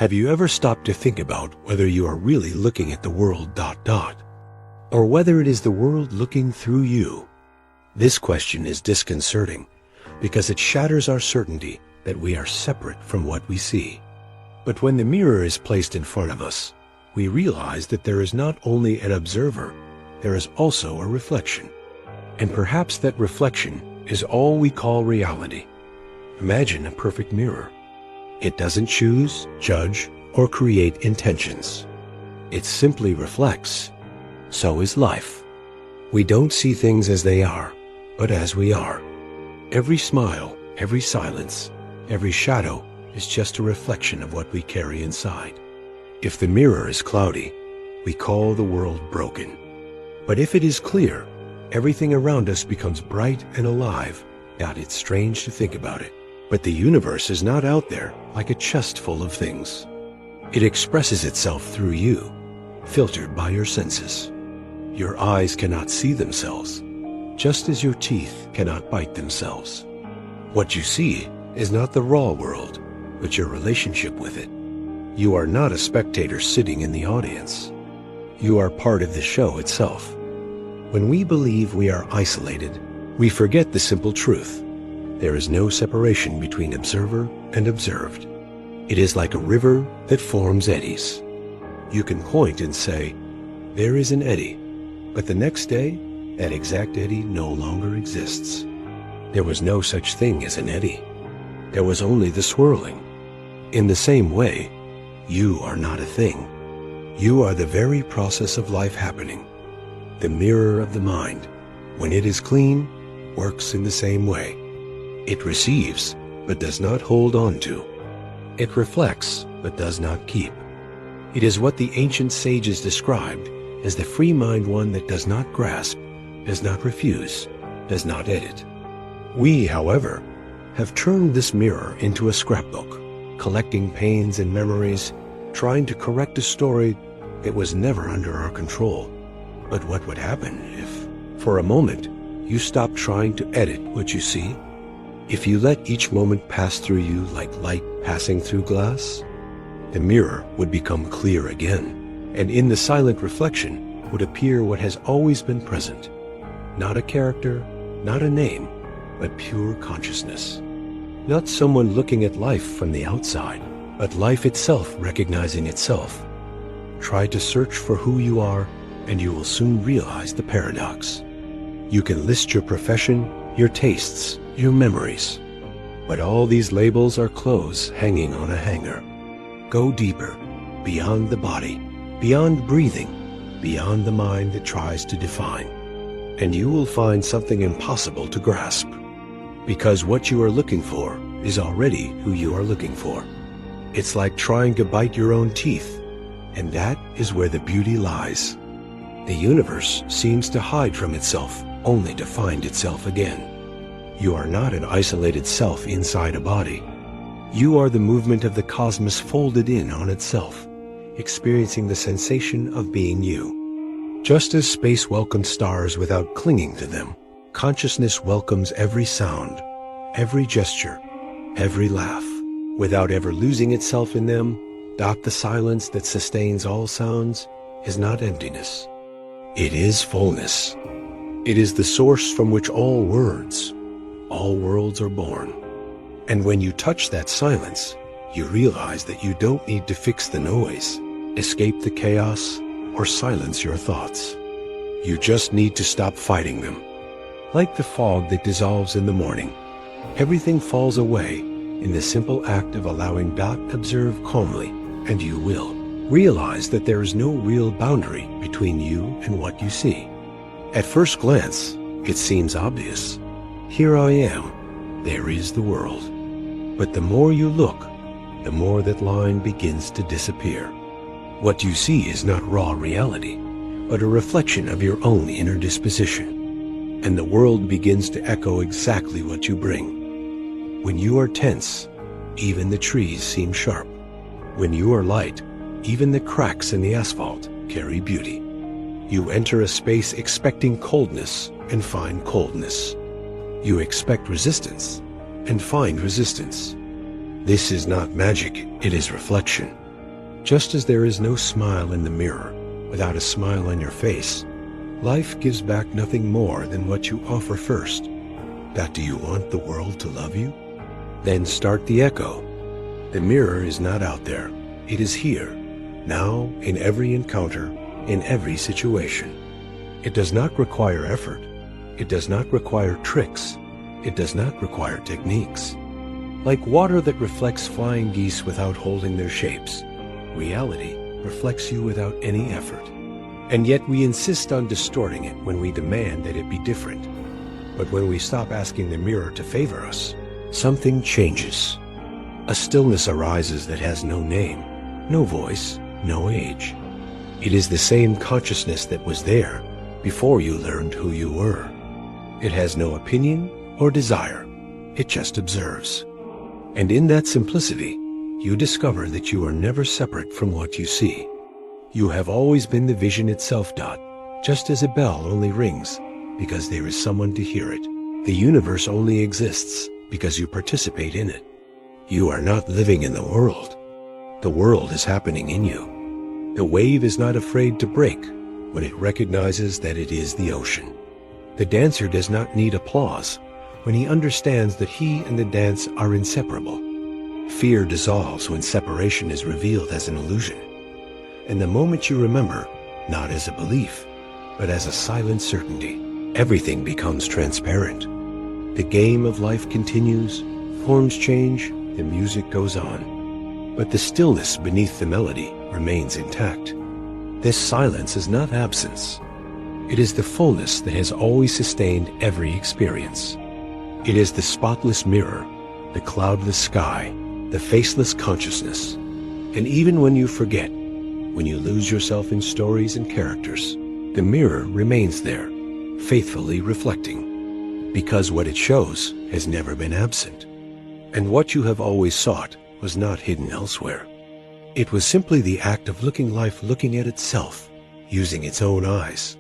Have you ever stopped to think about whether you are really looking at the world ... or whether it is the world looking through you? This question is disconcerting because it shatters our certainty that we are separate from what we see. But when the mirror is placed in front of us, we realize that there is not only an observer, there is also a reflection. And perhaps that reflection is all we call reality. Imagine a perfect mirror. It doesn't choose, judge, or create intentions. It simply reflects. So is life. We don't see things as they are, but as we are. Every smile, every silence, every shadow is just a reflection of what we carry inside. If the mirror is cloudy, we call the world broken. But if it is clear, everything around us becomes bright and alive. God, it's strange to think about it. But the universe is not out there like a chest full of things. It expresses itself through you, filtered by your senses. Your eyes cannot see themselves, just as your teeth cannot bite themselves. What you see is not the raw world, but your relationship with it. You are not a spectator sitting in the audience. You are part of the show itself. When we believe we are isolated, we forget the simple truth. There is no separation between observer and observed. It is like a river that forms eddies. You can point and say, there is an eddy, but the next day, that exact eddy no longer exists. There was no such thing as an eddy. There was only the swirling. In the same way, you are not a thing. You are the very process of life happening. The mirror of the mind, when it is clean, works in the same way. It receives, but does not hold on to. It reflects, but does not keep. It is what the ancient sages described as the free mind, one that does not grasp, does not refuse, does not edit. We, however, have turned this mirror into a scrapbook, collecting pains and memories, trying to correct a story that was never under our control. But what would happen if, for a moment, you stopped trying to edit what you see? If you let each moment pass through you like light passing through glass, the mirror would become clear again, and in the silent reflection would appear what has always been present. Not a character, not a name, but pure consciousness. Not someone looking at life from the outside, but life itself recognizing itself. Try to search for who you are, and you will soon realize the paradox. You can list your profession, your tastes, your memories, but all these labels are clothes hanging on a hanger. Go deeper, beyond the body, beyond breathing, beyond the mind that tries to define, and you will find something impossible to grasp, because what you are looking for is already who you are looking for. It's like trying to bite your own teeth, and that is where the beauty lies. The universe seems to hide from itself only to find itself again. You are not an isolated self inside a body. You are the movement of the cosmos folded in on itself, experiencing the sensation of being you. Just as space welcomes stars without clinging to them, consciousness welcomes every sound, every gesture, every laugh, without ever losing itself in them. The silence that sustains all sounds is not emptiness. It is fullness. It is the source from which all worlds are born. And when you touch that silence, you realize that you don't need to fix the noise, escape the chaos, or silence your thoughts. You just need to stop fighting them. Like the fog that dissolves in the morning, everything falls away in the simple act of allowing observe calmly, and you will realize that there is no real boundary between you and what you see. At first glance, it seems obvious. Here I am, there is the world. But the more you look, the more that line begins to disappear. What you see is not raw reality, but a reflection of your own inner disposition. And the world begins to echo exactly what you bring. When you are tense, even the trees seem sharp. When you are light, even the cracks in the asphalt carry beauty. You enter a space expecting coldness and find coldness. You expect resistance and find resistance. This is not magic, it is reflection. Just as there is no smile in the mirror without a smile on your face, life gives back nothing more than what you offer first. That do you want the world to love you? Then start the echo. The mirror is not out there. It is here, now, in every encounter, in every situation. It does not require effort. It does not require tricks. It does not require techniques. Like water that reflects flying geese without holding their shapes, reality reflects you without any effort. And yet we insist on distorting it when we demand that it be different. But when we stop asking the mirror to favor us, something changes. A stillness arises that has no name, no voice, no age. It is the same consciousness that was there before you learned who you were. It has no opinion or desire. It just observes. And in that simplicity, you discover that you are never separate from what you see. You have always been the vision itself, just as a bell only rings because there is someone to hear it. The universe only exists because you participate in it. You are not living in the world. The world is happening in you. The wave is not afraid to break when it recognizes that it is the ocean. The dancer does not need applause when he understands that he and the dance are inseparable. Fear dissolves when separation is revealed as an illusion. And the moment you remember, not as a belief, but as a silent certainty, everything becomes transparent. The game of life continues, forms change, the music goes on. But the stillness beneath the melody remains intact. This silence is not absence. It is the fullness that has always sustained every experience. It is the spotless mirror, the cloudless sky, the faceless consciousness. And even when you forget, when you lose yourself in stories and characters, the mirror remains there, faithfully reflecting, because what it shows has never been absent. And what you have always sought was not hidden elsewhere. It was simply the act of looking life looking at itself, using its own eyes.